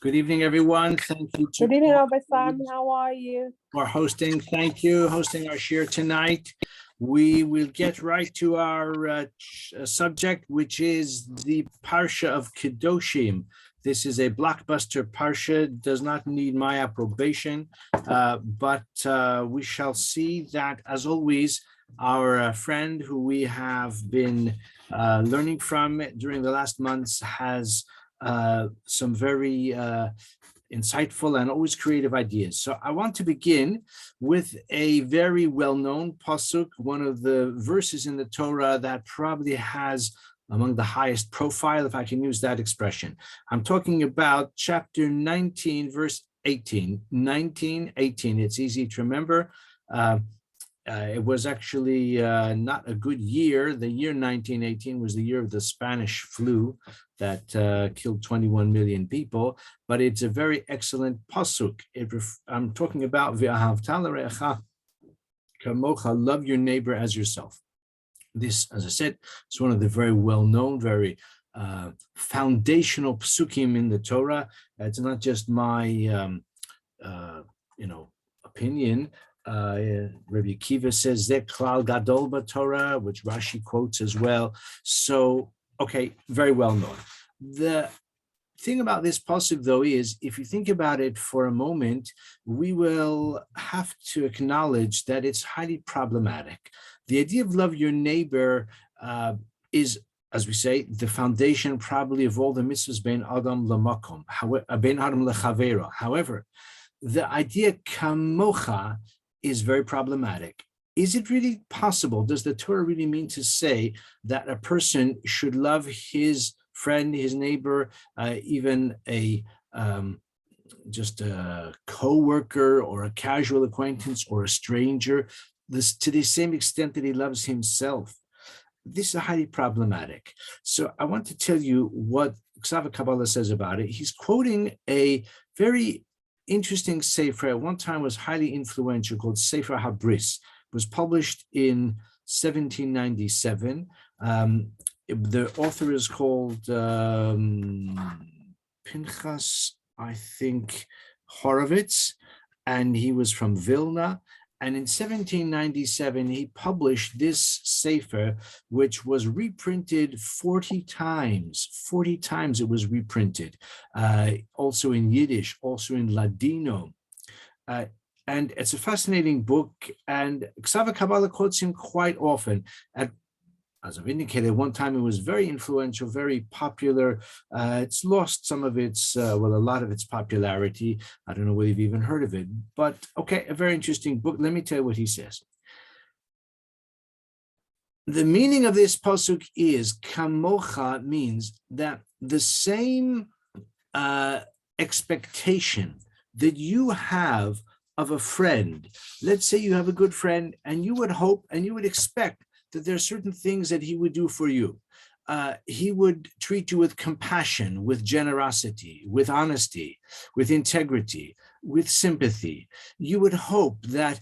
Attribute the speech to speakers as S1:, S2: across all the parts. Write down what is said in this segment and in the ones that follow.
S1: Good evening, everyone. Thank you
S2: Good evening, Obasan. How are you?
S1: for hosting. Thank you, hosting our shir tonight. We will get right to our subject, which is the Parsha of Kidoshim. This is a blockbuster Parsha, does not need my approbation, but we shall see that, as always, our friend who we have been learning from during the last months has some very insightful and always creative ideas. So I want to begin with a very well-known pasuk, one of the verses in the Torah that probably has among the highest profile, if I can use that expression. I'm talking about chapter 19, verse 18. 19:18. It's easy to remember. It was actually not a good year. The year 1918 was the year of the Spanish flu that killed 21 million people, but it's a very excellent pasuk. I'm talking about ve-ha-Kabbalah, love your neighbor as yourself. This, as I said, is one of the very well-known, very foundational psukim in the Torah. It's not just my, opinion. Rabbi Akiva says that klal gadol b'Torah, which Rashi quotes as well. So, okay, very well known. The thing about this pasuk, though, is if you think about it for a moment, we will have to acknowledge that it's highly problematic. The idea of love your neighbor is, as we say, the foundation probably of all the mitzvahs bein adam lamakom, bein adam lechavero. However, the idea kamocha is very problematic. Is it really possible? Does the Torah really mean to say that a person should love his friend, his neighbor, even just a co-worker or a casual acquaintance or a stranger, to the same extent that he loves himself? This is highly problematic. So I want to tell you what ve-ha-Kabbalah says about it. He's quoting a very interesting sefer, at one time was highly influential, called Sefer Habris. It was published in 1797. The author is called Pinchas, I think, Horowitz, and he was from Vilna. And in 1797, he published this sefer, which was reprinted 40 times. 40 times it was reprinted, also in Yiddish, also in Ladino. And it's a fascinating book, and ve-ha-Kabbalah quotes him quite often. As I've indicated, at one time it was very influential, very popular. It's lost some of its, a lot of its popularity. I don't know whether you've even heard of it, but okay, a very interesting book. Let me tell you what he says. The meaning of this pasuk is, kamocha means that the same expectation that you have of a friend, let's say you have a good friend and you would hope and you would expect that there are certain things that he would do for you. He would treat you with compassion, with generosity, with honesty, with integrity, with sympathy. You would hope that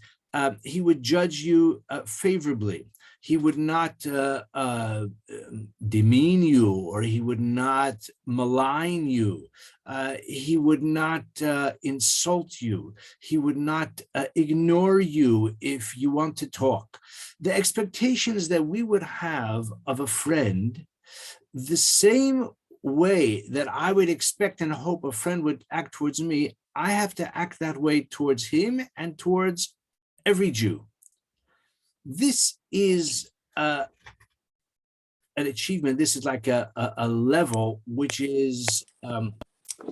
S1: he would judge you favorably. He would not demean you, or he would not malign you. He would not insult you. He would not ignore you if you want to talk. The expectations that we would have of a friend, the same way that I would expect and hope a friend would act towards me, I have to act that way towards him and towards every Jew. This is an achievement. This is like a level which is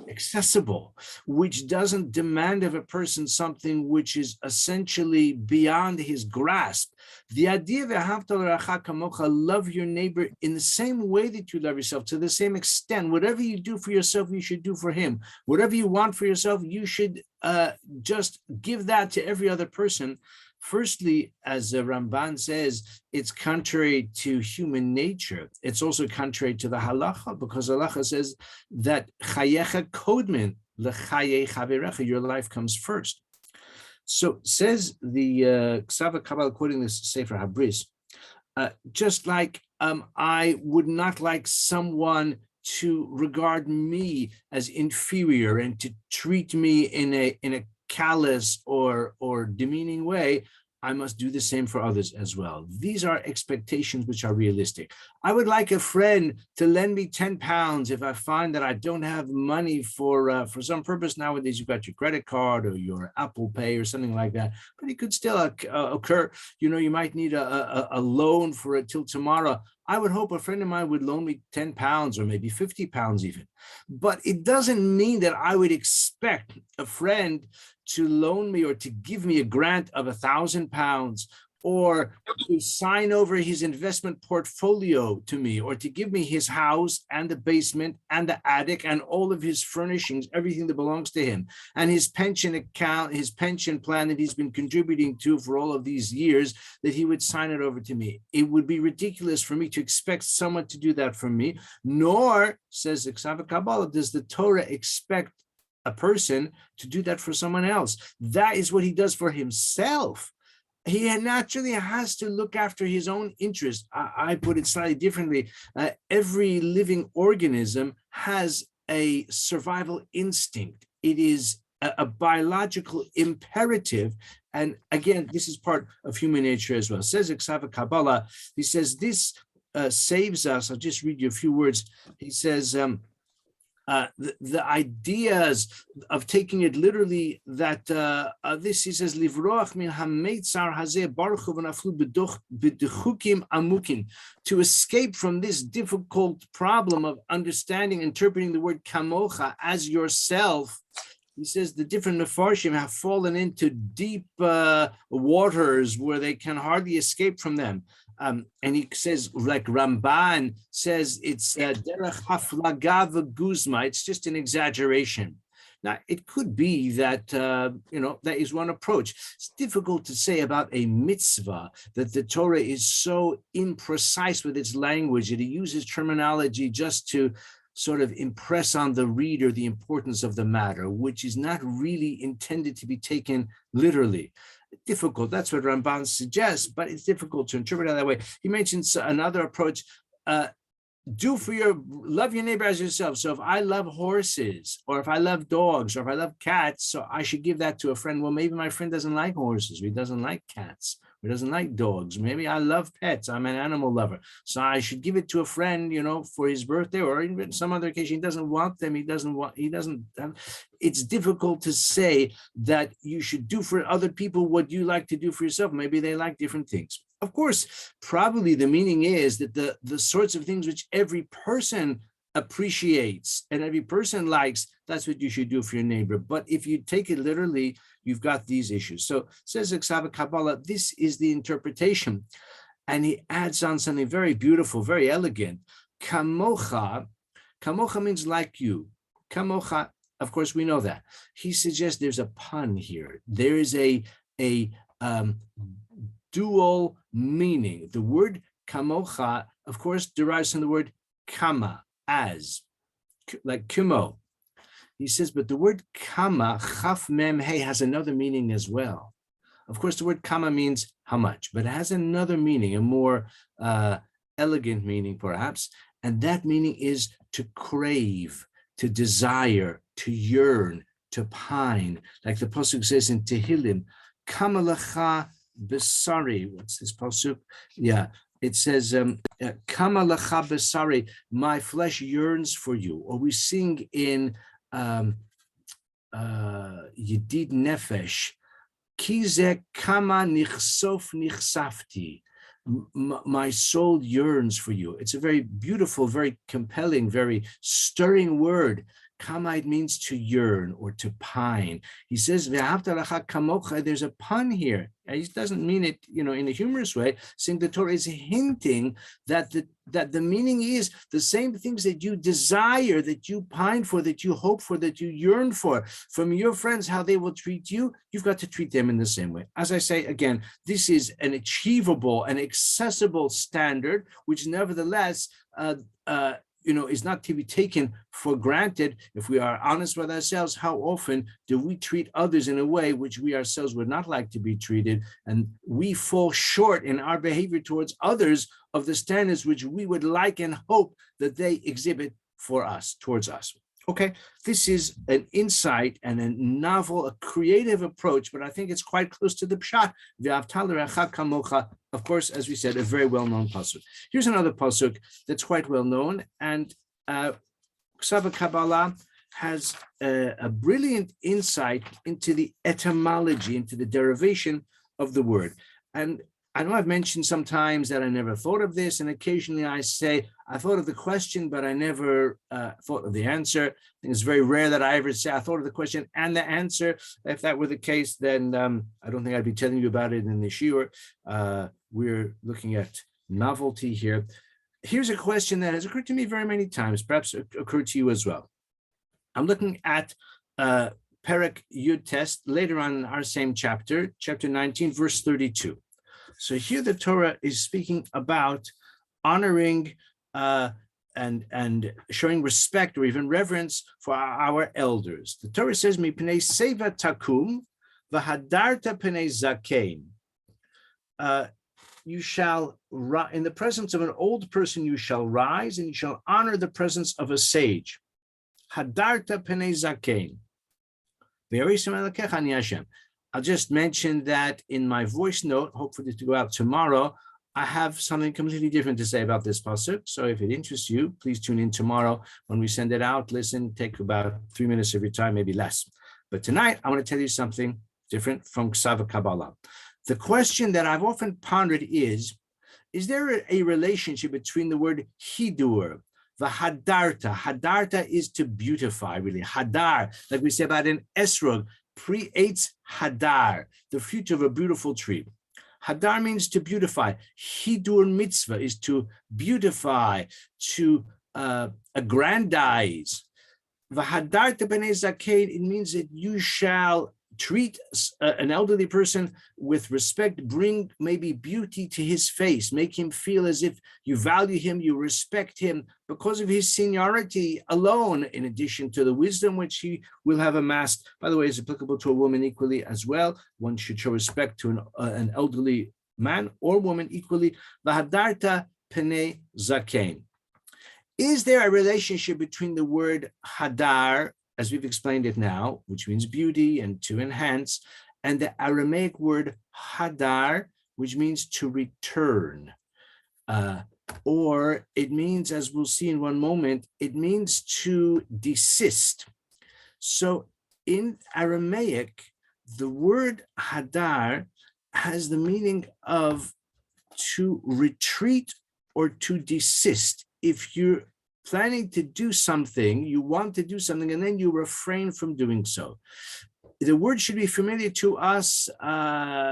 S1: accessible, which doesn't demand of a person something which is essentially beyond his grasp. The idea of love your neighbor in the same way that you love yourself, to the same extent. Whatever you do for yourself, you should do for him. Whatever you want for yourself, you should just give that to every other person. Firstly, as Ramban says, it's contrary to human nature. It's also contrary to the halacha, because halacha says that chayecha kodmin lechaye chaverecha, your life comes first. So says the ve-ha-Kabbalah, quoting this Sefer Habris, just like I would not like someone to regard me as inferior and to treat me in a callous or demeaning way, I must do the same for others as well. These are expectations which are realistic. I would like a friend to lend me 10 pounds if I find that I don't have money for some purpose. Nowadays, you've got your credit card or your Apple Pay or something like that, but it could still occur. You might need a loan for it till tomorrow. I would hope a friend of mine would loan me 10 pounds or maybe 50 pounds even. But it doesn't mean that I would expect a friend to loan me or to give me a grant of £1,000 or to sign over his investment portfolio to me, or to give me his house and the basement and the attic and all of his furnishings, everything that belongs to him, and his pension account, his pension plan that he's been contributing to for all of these years, that he would sign it over to me. It would be ridiculous for me to expect someone to do that for me, nor, says the ve-ha-Kabbalah, does the Torah expect a person to do that for someone else. That is what he does for himself. He naturally has to look after his own interest. I put it slightly differently. Every living organism has a survival instinct. It is a biological imperative. And again, this is part of human nature as well. It says ve-ha-Kabbalah, he says this saves us. I'll just read you a few words. He says, the ideas of taking it literally, that this, he says, livroach min hametzar hazeh baruchu v'naflu b'duchukim amukim, to escape from this difficult problem of understanding, interpreting the word kamocha as yourself. He says the different Mefarshim have fallen into deep waters where they can hardly escape from them. And he says, like Ramban says, it's derech haflaga v'guzma. It's just an exaggeration. Now, it could be that, that is one approach. It's difficult to say about a mitzvah that the Torah is so imprecise with its language that it uses terminology just to sort of impress on the reader the importance of the matter, which is not really intended to be taken literally. Difficult. That's what Ramban suggests, but it's difficult to interpret it that way. He mentions another approach. Love your neighbor as yourself. So if I love horses, or if I love dogs, or if I love cats, so I should give that to a friend. Well, maybe my friend doesn't like horses, or he doesn't like cats, or he doesn't like dogs. Maybe I love pets. I'm an animal lover. So I should give it to a friend, for his birthday, or even some other occasion. He doesn't want them. It's difficult to say that you should do for other people what you like to do for yourself. Maybe they like different things. Of course, probably the meaning is that the sorts of things which every person appreciates and every person likes, that's what you should do for your neighbor. But if you take it literally, you've got these issues. So says ve-ha-Kabbalah, this is the interpretation. And he adds on something very beautiful, very elegant. Kamocha means like you. Kamocha, of course, we know that. He suggests there's a pun here. There is a dual meaning. The word kamocha, of course, derives from the word kama, as, like kumo. He says, but the word kama, chaf mem he, has another meaning as well. Of course, the word kama means how much, but it has another meaning, a more elegant meaning, perhaps. And that meaning is to crave, to desire, to yearn, to pine. Like the pasuk says in Tehillim, kama lecha besari. What's this pasuk? Yeah, it says, kama lecha besari, my flesh yearns for you. Or we sing in Yedid Nefesh, Kize kama nichsof nichsafti. My soul yearns for you. It's a very beautiful, very compelling, very stirring word. Kama, it means to yearn or to pine. He says, there's a pun here. He doesn't mean it, in a humorous way, saying the Torah is hinting that the meaning is the same things that you desire, that you pine for, that you hope for, that you yearn for from your friends, how they will treat you. You've got to treat them in the same way. As I say, again, this is an achievable and accessible standard, which nevertheless, is not to be taken for granted. If we are honest with ourselves, how often do we treat others in a way which we ourselves would not like to be treated? And we fall short in our behavior towards others of the standards which we would like and hope that they exhibit for us, towards us. Okay, this is an insight and a novel, a creative approach, but I think it's quite close to the pshat. V'ahavta l'reacha kamocha. Of course, as we said, a very well-known pasuk. Here's another pasuk that's quite well-known, and Kabbalah has a brilliant insight into the etymology, into the derivation of the word. And I know I've mentioned sometimes that I never thought of this, and occasionally I say, I thought of the question, but I never thought of the answer. I think it's very rare that I ever say I thought of the question and the answer. If that were the case, then I don't think I'd be telling you about it in the shiur. We're looking at novelty here. Here's a question that has occurred to me very many times, perhaps occurred to you as well. I'm looking at Perek Yud Test, later on in our same chapter, chapter 19, verse 32. So here the Torah is speaking about honoring and showing respect or even reverence for our elders. The Torah says, "Mipnei seva takum v'hadarta pnei zakein." You shall, in the presence of an old person, you shall rise, and you shall honor the presence of a sage. Hadarta pnei zakein. I'll just mention that in my voice note, hopefully to go out tomorrow, I have something completely different to say about this pasuk. So if it interests you, please tune in tomorrow when we send it out. Listen, take about 3 minutes of your time, maybe less. But tonight, I want to tell you something different from Kabbalah. The question that I've often pondered is there a relationship between the word hidur, ve-hadarta? Hadarta is to beautify, really. Hadar, like we say about an esrog, pre-ates hadar, the fruit of a beautiful tree. Hadar means to beautify. Hidur mitzvah is to beautify, to aggrandize. V'hadarta b'nei zakein, it means that you shall treat an elderly person with respect, bring maybe beauty to his face, make him feel as if you value him, you respect him because of his seniority alone, in addition to the wisdom which he will have amassed. By the way, is applicable to a woman equally as well. One should show respect to an elderly man or woman equally. V'hadarta pnei zakein. Is there a relationship between the word hadar, as we've explained it now, which means beauty and to enhance, and the Aramaic word hadar, which means to return? Or it means, as we'll see in one moment, it means to desist. So in Aramaic, the word hadar has the meaning of to retreat or to desist. If you're planning to do something, you want to do something, and then you refrain from doing so. The word should be familiar to us,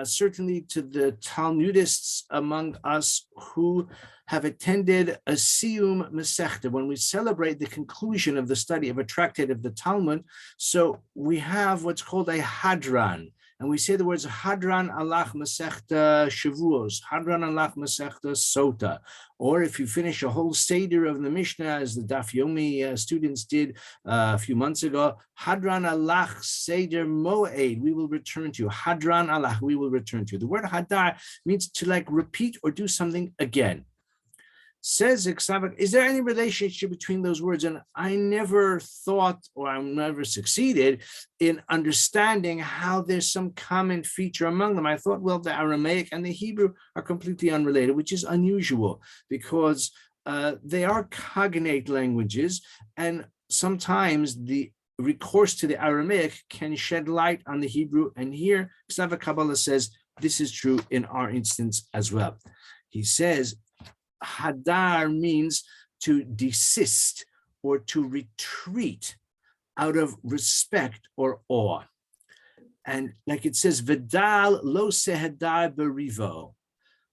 S1: certainly to the Talmudists among us who have attended a Siyum Masechta, when we celebrate the conclusion of the study of a tractate of the Talmud. So we have what's called a Hadran, and we say the words Hadran alach Masechta Shavuos, Hadran alach Masechta Sota. Or if you finish a whole Seder of the Mishnah, as the Daf Yomi students did a few months ago, Hadran alach Seder Moed, we will return to you. Hadran alach, we will return to you. The word Hadar means to like repeat or do something again. Says Ksavak, is there any relationship between those words? And I never thought, or I never succeeded in understanding how there's some common feature among them. I thought, well, the Aramaic and the Hebrew are completely unrelated, which is unusual because they are cognate languages, and sometimes the recourse to the Aramaic can shed light on the Hebrew. And here, Ksavak Kabbalah says this is true in our instance as well. He says, Hadar means to desist or to retreat out of respect or awe. And like it says, Vidal lo sehedar berivo.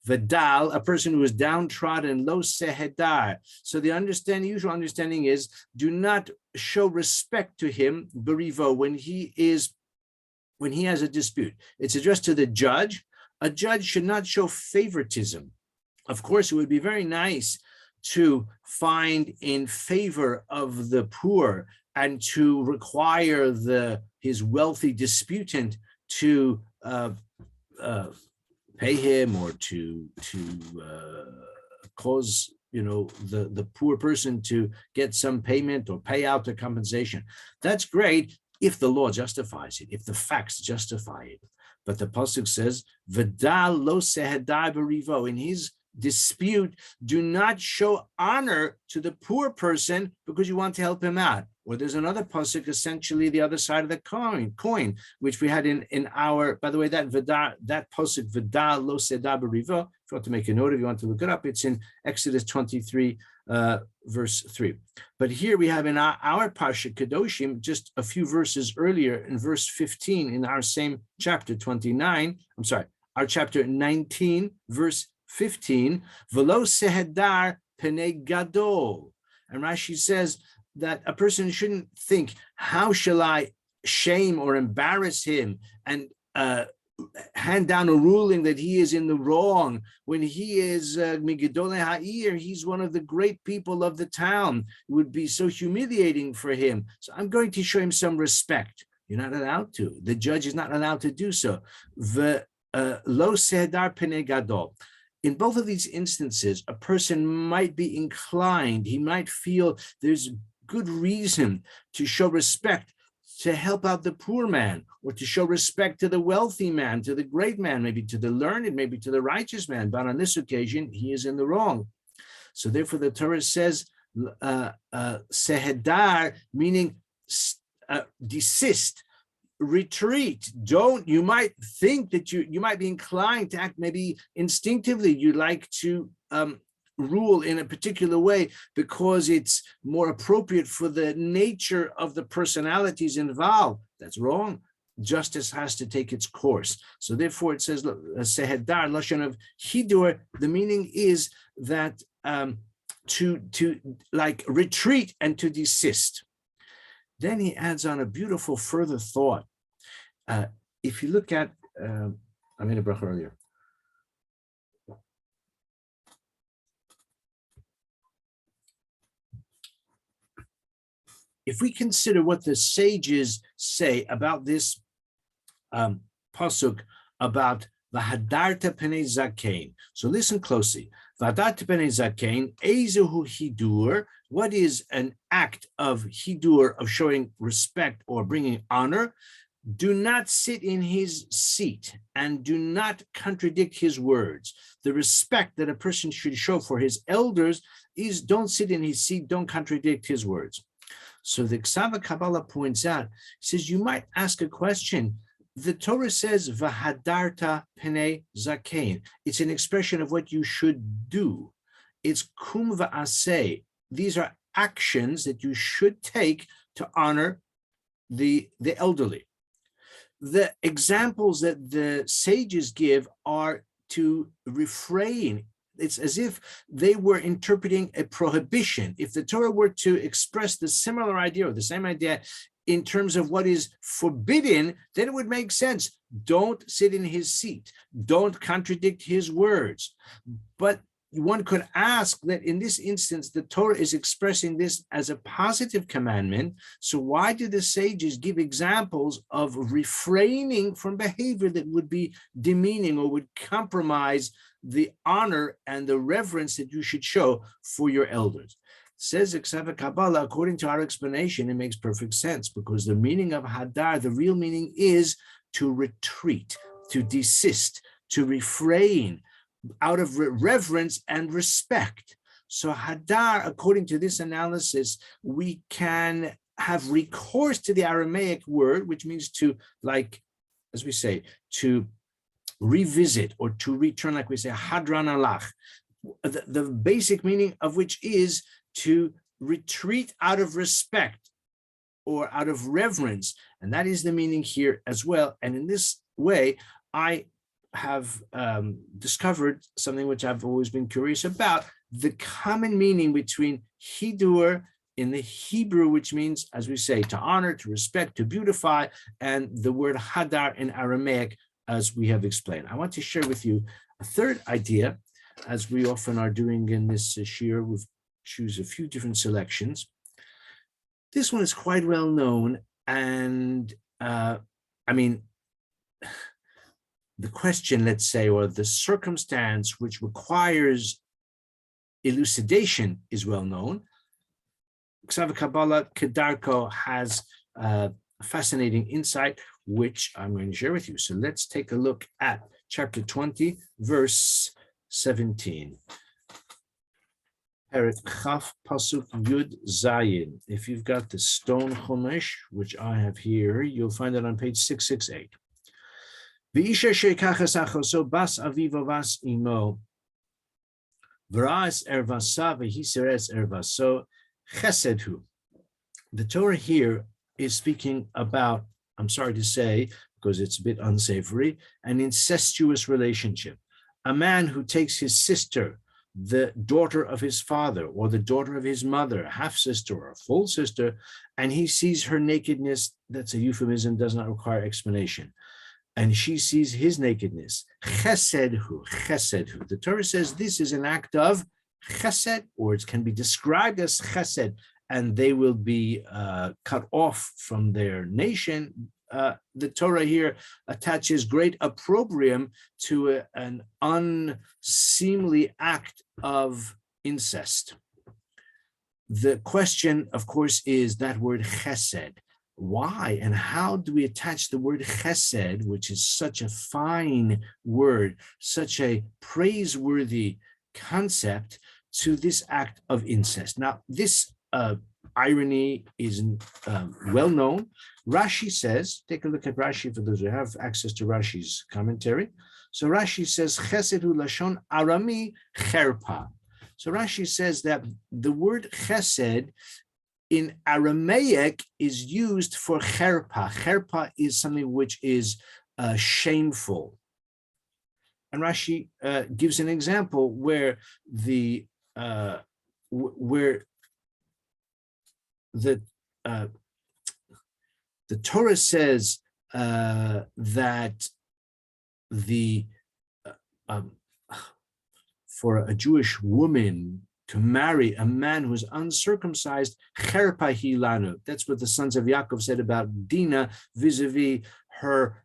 S1: Vidal, a person who is downtrodden, lo sehedar. So the usual understanding is, do not show respect to him, berivo, when he has a dispute. It's addressed to the judge. A judge should not show favoritism. Of course, it would be very nice to find in favor of the poor and to require his wealthy disputant to pay him or to cause the poor person to get some payment or pay out the compensation. That's great if the law justifies it, if the facts justify it. But the pasuk says, "V'dal lo sehedai b'rivo." In his dispute, do not show honor to the poor person because you want to help him out. Or there's another pasuk, essentially the other side of the coin, which we had in our. By the way, that pasuk "V'dal lo sehedai b'rivo." If you want to make a note, if you want to look it up, it's in Exodus 23. Verse 3. But here we have in our Parsha Kidoshim, just a few verses earlier, in verse 15, in our same chapter 29, our chapter 19, verse 15, V'lo sehedar penei gadol. And Rashi says that a person shouldn't think, how shall I shame or embarrass him and hand down a ruling that he is in the wrong when he is Migidolei Ha'ir, he's one of the great people of the town. It would be so humiliating for him. So I'm going to show him some respect. You're not allowed to. The judge is not allowed to do so. Lo sehedar penei gadol. In both of these instances, a person might be inclined, he might feel there's good reason to show respect, to help out the poor man, or to show respect to the wealthy man, to the great man, maybe to the learned, maybe to the righteous man. But on this occasion, he is in the wrong. So therefore, the Torah says, sehedar, meaning desist, retreat. You might think that you might be inclined to act maybe instinctively. You'd like to rule in a particular way because it's more appropriate for the nature of the personalities involved. That's wrong. Justice has to take its course. So therefore it says, sehedar, lashon of hidur, the meaning is that to like retreat and to desist. Then he adds on a beautiful further thought. If you look at, I made a bracha earlier. If we consider what the sages say about this pasuk about v'hadarta penei zakein, so listen closely. V'hadarta penei zakein, ezehu hidur. What is an act of hidur, of showing respect or bringing honor? Do not sit in his seat and do not contradict his words. The respect that a person should show for his elders is don't sit in his seat, don't contradict his words. So the ve-ha-Kabbalah points out, says you might ask a question. The Torah says, "V'hadarta penei zakein." It's an expression of what you should do. It's kum v'aseh. These are actions that you should take to honor the elderly. The examples that the sages give are to refrain. It's as if they were interpreting a prohibition. If the Torah were to express the similar idea or the same idea in terms of what is forbidden, then it would make sense. Don't sit in his seat. Don't contradict his words. But one could ask that in this instance, the Torah is expressing this as a positive commandment. So why do the sages give examples of refraining from behavior that would be demeaning or would compromise the honor and the reverence that you should show for your elders? Says ve-ha-Kabbalah, according to our explanation, it makes perfect sense, because the meaning of hadar, the real meaning is to retreat, to desist, to refrain out of reverence and respect. So hadar, according to this analysis, we can have recourse to the Aramaic word, which means to, like, as we say, to revisit or to return, like we say, hadran alach, the basic meaning of which is to retreat out of respect or out of reverence. And that is the meaning here as well. And in this way, I have discovered something which I've always been curious about, the common meaning between hidur in the Hebrew, which means, as we say, to honor, to respect, to beautify, and the word hadar in Aramaic, as we have explained. I want to share with you a third idea, as we often are doing in this shir. We've choose a few different selections. This one is quite well known, and I mean, the question, let's say, or the circumstance which requires elucidation is well known. ve-ha-Kabbalah Kedarko has a fascinating insight, which I'm going to share with you. So let's take a look at chapter 20, verse 17. Chaf Pasuk Yud Zayin. If you've got the stone Chumash, which I have here, you'll find it on page 668. V'isha sheikachas achoso bas avivo vas imo v'ras ervasa v'hiseres ervaso chesedhu. The Torah here is speaking about, I'm sorry to say, because it's a bit unsavory, an incestuous relationship. A man who takes his sister, the daughter of his father, or the daughter of his mother, half-sister or a full sister, and he sees her nakedness. That's a euphemism, does not require explanation. And she sees his nakedness. Chesedhu, chesedhu. The Torah says this is an act of chesed, or it can be described as chesed, and they will be cut off from their nation. The Torah here attaches great opprobrium to an unseemly act of incest. The question, of course, is that word chesed. Why and how do we attach the word chesed, which is such a fine word, such a praiseworthy concept, to this act of incest? Now, this irony is well known. Rashi says, take a look at Rashi for those who have access to Rashi's commentary. So Rashi says, chesed hu lashon arami cherpa. So Rashi says that the word chesed in Aramaic is used for cherpa. Cherpa is something which is shameful. And Rashi gives an example where the Torah says that for a Jewish woman to marry a man who is uncircumcised, cherpa hi lanu. That's what the sons of Yaakov said about Dinah vis-a-vis her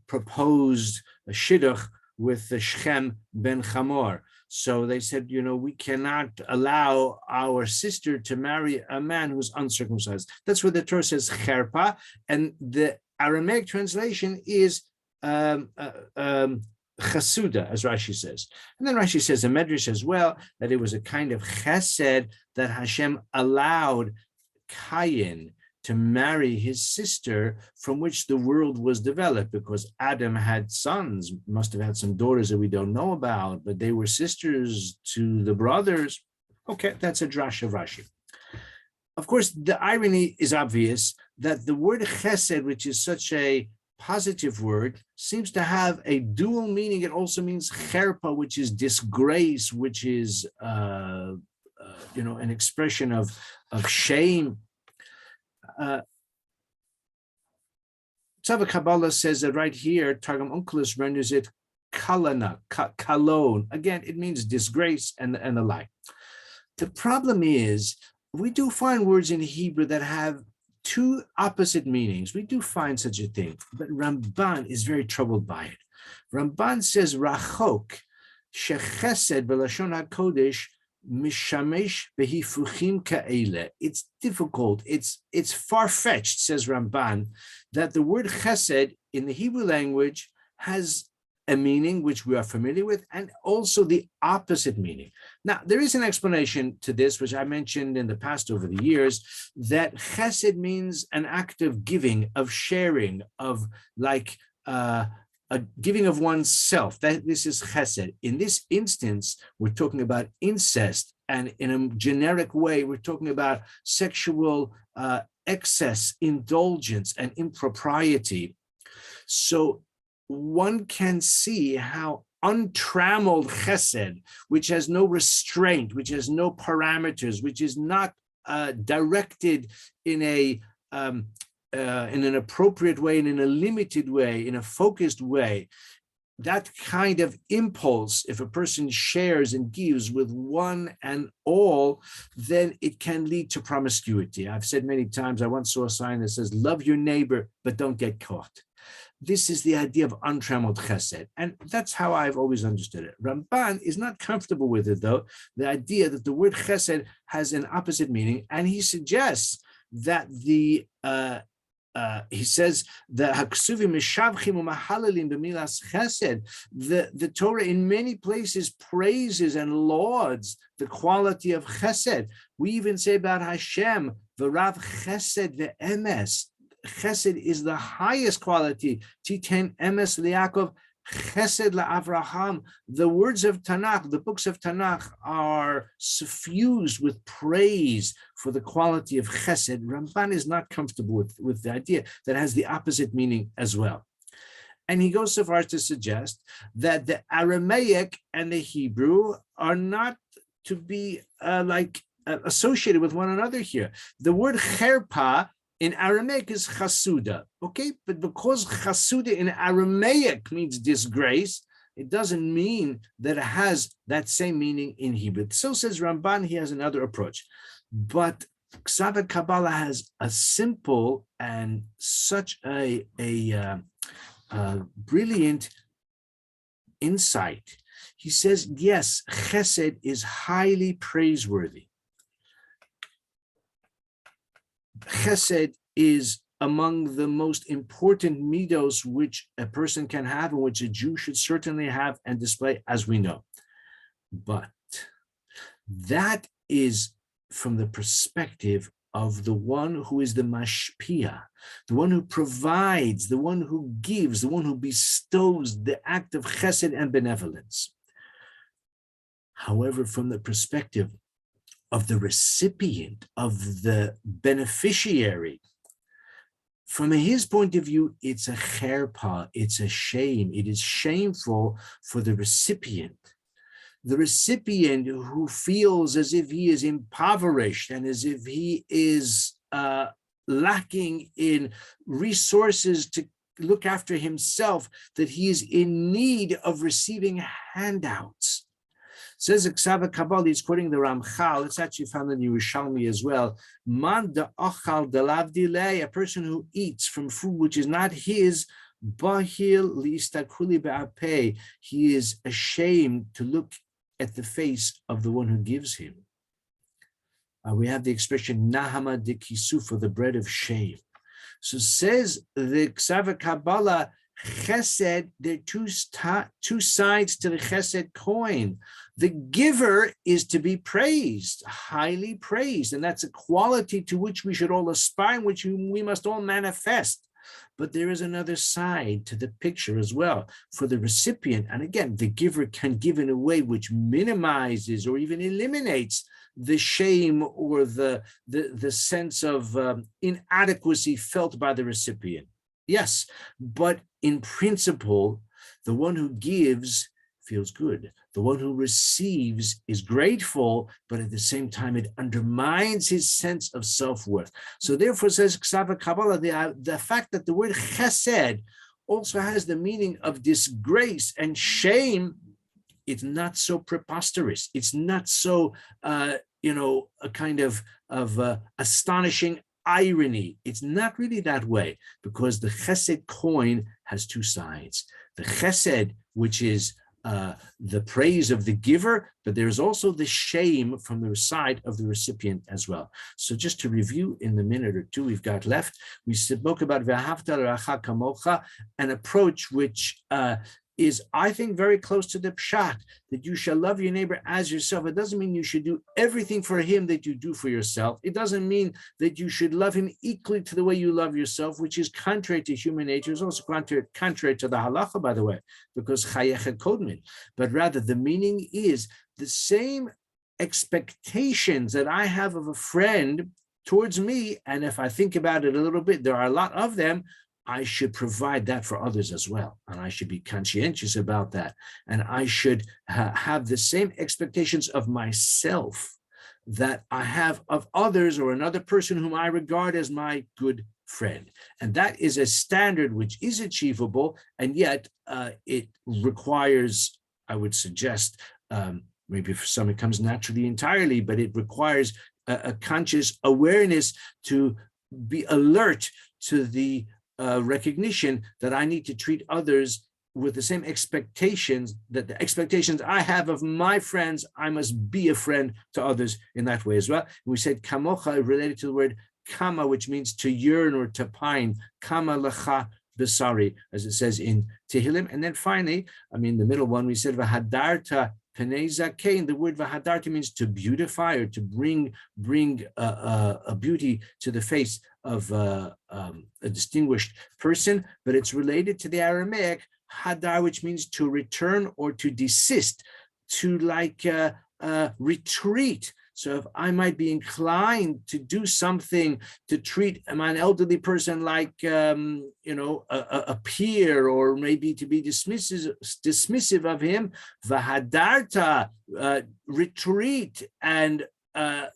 S1: proposed shidduch with the Shechem ben Hamor. So they said, we cannot allow our sister to marry a man who's uncircumcised. That's what the Torah says, cherpa, and the Aramaic translation is chasuda, as Rashi says. And then Rashi says in Medrash as well that it was a kind of chesed that Hashem allowed Cain to marry his sister, from which the world was developed, because Adam had sons, must have had some daughters that we don't know about, but they were sisters to the brothers. Okay, that's a drash of Rashi. Of course, the irony is obvious that the word chesed, which is such a positive word, seems to have a dual meaning. It also means cherpa, which is disgrace, which is an expression of shame. ve-ha-Kabbalah says that right here, Targum Onkelos renders it kalana, kalon. Again, it means disgrace and the like. The problem is, we do find words in Hebrew that have two opposite meanings. We do find such a thing, but Ramban is very troubled by it. Ramban says, rachok, shechesed b'lashon HaKodesh, mishamesh behifuchim ka'ele. It's difficult, it's far-fetched, says Ramban, that the word chesed in the Hebrew language has a meaning which we are familiar with, and also the opposite meaning. Now, there is an explanation to this, which I mentioned in the past over the years, that chesed means an act of giving, of sharing, of like a giving of oneself. That this is chesed. In this instance, we're talking about incest, and in a generic way, we're talking about sexual excess, indulgence, and impropriety. So one can see how untrammeled chesed, which has no restraint, which has no parameters, which is not directed in an appropriate way, and in a limited way, in a focused way, that kind of impulse, if a person shares and gives with one and all, then it can lead to promiscuity. I've said many times, I once saw a sign that says, love your neighbor, but don't get caught. This is the idea of untrammeled chesed. And that's how I've always understood it. Ramban is not comfortable with it, though, the idea that the word chesed has an opposite meaning. And he suggests that he says the Torah in many places praises and lauds the quality of chesed. We even say about Hashem, v'rav chesed ve'emes. Chesed is the highest quality. Titen emes liYaakov, chesed la'Avraham. The words of Tanakh, the books of Tanakh, are suffused with praise for the quality of chesed. Ramban is not comfortable with the idea that has the opposite meaning as well. And he goes so far as to suggest that the Aramaic and the Hebrew are not to be associated with one another here. The word cherpa in Aramaic is chasuda, okay? But because chasuda in Aramaic means disgrace, it doesn't mean that it has that same meaning in Hebrew. So says Ramban, he has another approach. But ve-ha-Kabbalah has a simple and such a brilliant insight. He says, yes, chesed is highly praiseworthy. Chesed is among the most important midos which a person can have and which a Jew should certainly have and display, as we know. But that is from the perspective of the one who is the mashpia, the one who provides, the one who gives, the one who bestows the act of chesed and benevolence. However, from the perspective of the recipient, of the beneficiary, from his point of view, it's a cherpa, it's a shame. It is shameful for the recipient. The recipient who feels as if he is impoverished and as if he is lacking in resources to look after himself, that he is in need of receiving handouts. Says ve-ha-Kabbalah, he's quoting the Ramchal. It's actually found in Yerushalmi as well. Man da'achal delav dilei, a person who eats from food which is not his, bahil li'istakuli be'apeh, he is ashamed to look at the face of the one who gives him. We have the expression nahama de kisu, for the bread of shame. So says the ve-ha-Kabbalah, chesed, there are two sides to the chesed coin. The giver is to be praised, highly praised, and that's a quality to which we should all aspire, which we must all manifest. But there is another side to the picture as well for the recipient. And again, the giver can give in a way which minimizes or even eliminates the shame or the sense of inadequacy felt by the recipient. Yes, but in principle, the one who gives feels good. The one who receives is grateful, but at the same time, it undermines his sense of self-worth. So therefore, says ve-ha-Kabbalah, the fact that the word chesed also has the meaning of disgrace and shame, it's not so preposterous. It's not so, a kind of astonishing irony. It's not really that way, because the chesed coin has two sides. The chesed, which is the praise of the giver, but there's also the shame from the side of the recipient as well. So just to review in the minute or two we've got left, we spoke about ve'ahavta l'reacha kamocha, an approach which is, I think, very close to the pshat, that you shall love your neighbor as yourself. It doesn't mean you should do everything for him that you do for yourself. It doesn't mean that you should love him equally to the way you love yourself, which is contrary to human nature. It's also contrary to the halacha, by the way, because chayecha kodmin. But rather, the meaning is the same expectations that I have of a friend towards me, and if I think about it a little bit, there are a lot of them, I should provide that for others as well. And I should be conscientious about that. And I should have the same expectations of myself that I have of others or another person whom I regard as my good friend. And that is a standard which is achievable, and yet it requires, I would suggest, maybe for some it comes naturally entirely, but it requires a conscious awareness to be alert to the recognition that I need to treat others with the same expectations, that the expectations I have of my friends, I must be a friend to others in that way as well. We said kamocha related to the word kama, which means to yearn or to pine, kama lecha besari, as it says in Tehillim. And then finally, the middle one, we said ve-hadarta penei zakein. The word ve-hadarta means to beautify or to bring a beauty to the face of a distinguished person, but it's related to the Aramaic hadar, which means to return or to desist, to retreat. So if I might be inclined to do something to treat an elderly person like a peer, or maybe to be dismissive of him, ve-hadarta, retreat and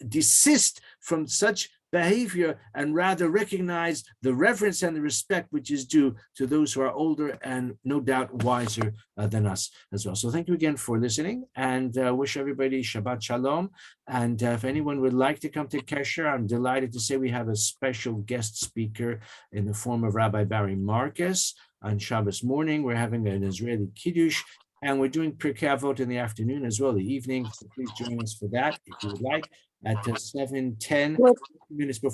S1: desist from such behavior, and rather recognize the reverence and the respect which is due to those who are older and no doubt wiser than us as well. So thank you again for listening, and wish everybody Shabbat Shalom. And if anyone would like to come to Kesher, I'm delighted to say we have a special guest speaker in the form of Rabbi Barry Marcus. On Shabbos morning, we're having an Israeli Kiddush, and we're doing Pirkei Avot in the afternoon as well, the evening. So please join us for that if you would like, at 7:10 minutes before